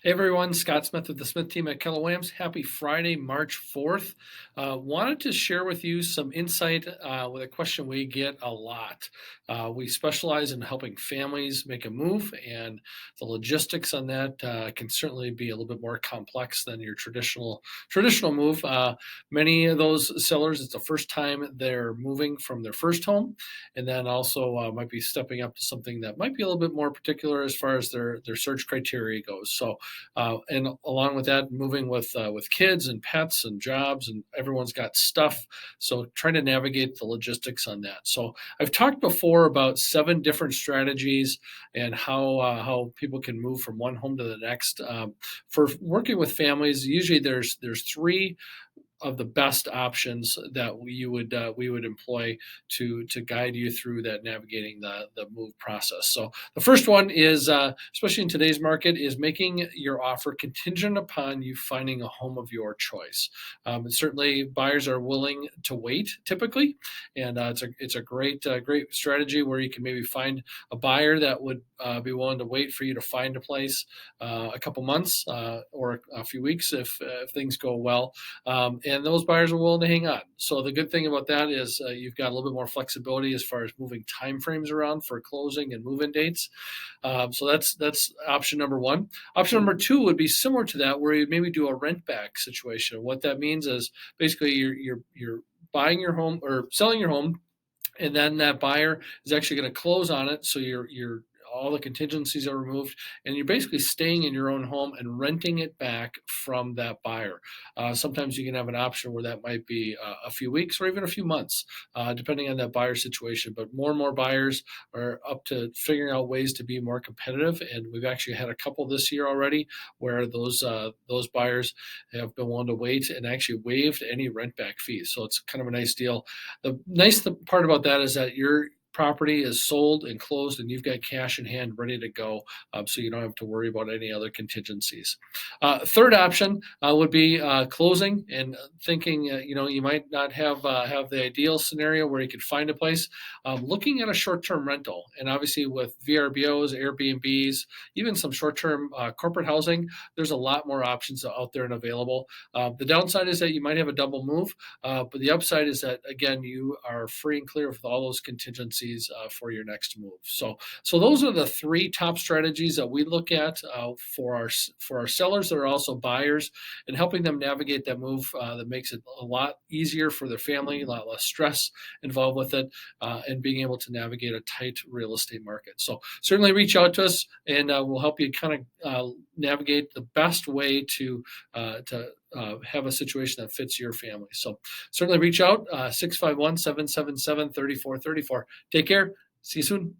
Hey everyone, Scott Smith with the Smith team at Keller Williams. Happy Friday, March 4th. Wanted to share with you some insight with a question we get a lot. We specialize in helping families make a move, and the logistics on that can certainly be a little bit more complex than your traditional move. Many of those sellers, it's the first time they're moving from their first home, and then also might be stepping up to something that might be a little bit more particular as far as their search criteria goes. So and along with that, moving with kids and pets and jobs, and everyone's got stuff. So trying to navigate the logistics on that. So I've talked before about 7 different strategies and how people can move from one home to the next. For working with families, usually there's three of the best options that we would employ to guide you through that navigating the move process. So the first one is, especially in today's market, is making your offer contingent upon you finding a home of your choice. And certainly, buyers are willing to wait typically, and it's a great strategy where you can maybe find a buyer that would be willing to wait for you to find a place a couple months or a few weeks if things go well, and those buyers are willing to hang on. So the good thing about that is you've got a little bit more flexibility as far as moving timeframes around for closing and move-in dates. So that's option number one. Option number two would be similar to that, where you maybe do a rent back situation. What that means is basically you're buying your home or selling your home, and then that buyer is actually going to close on it. So you're all the contingencies are removed, and you're basically staying in your own home and renting it back from that buyer. Sometimes you can have an option where that might be a few weeks or even a few months, depending on that buyer situation. But more and more buyers are up to figuring out ways to be more competitive, and we've actually had a couple this year already where those buyers have been willing to wait and actually waived any rent back fees. So it's kind of a nice deal. The nice part about that is that your property is sold and closed, and you've got cash in hand ready to go, so you don't have to worry about any other contingencies. Third option would be closing and thinking, you might not have the ideal scenario where you could find a place. Looking at a short-term rental, and obviously with VRBOs, Airbnbs, even some short-term corporate housing, there's a lot more options out there and available. The downside is that you might have a double move, but the upside is that, again, you are free and clear with all those contingencies for your next move. So those are the 3 top strategies that we look at for our sellers that are also buyers, and helping them navigate that move that makes it a lot easier for their family, a lot less stress involved with it, and being able to navigate a tight real estate market. So certainly reach out to us, and we'll help you kind of navigate the best way to have a situation that fits your family. So certainly reach out, 651-777-3434. Take care. See you soon.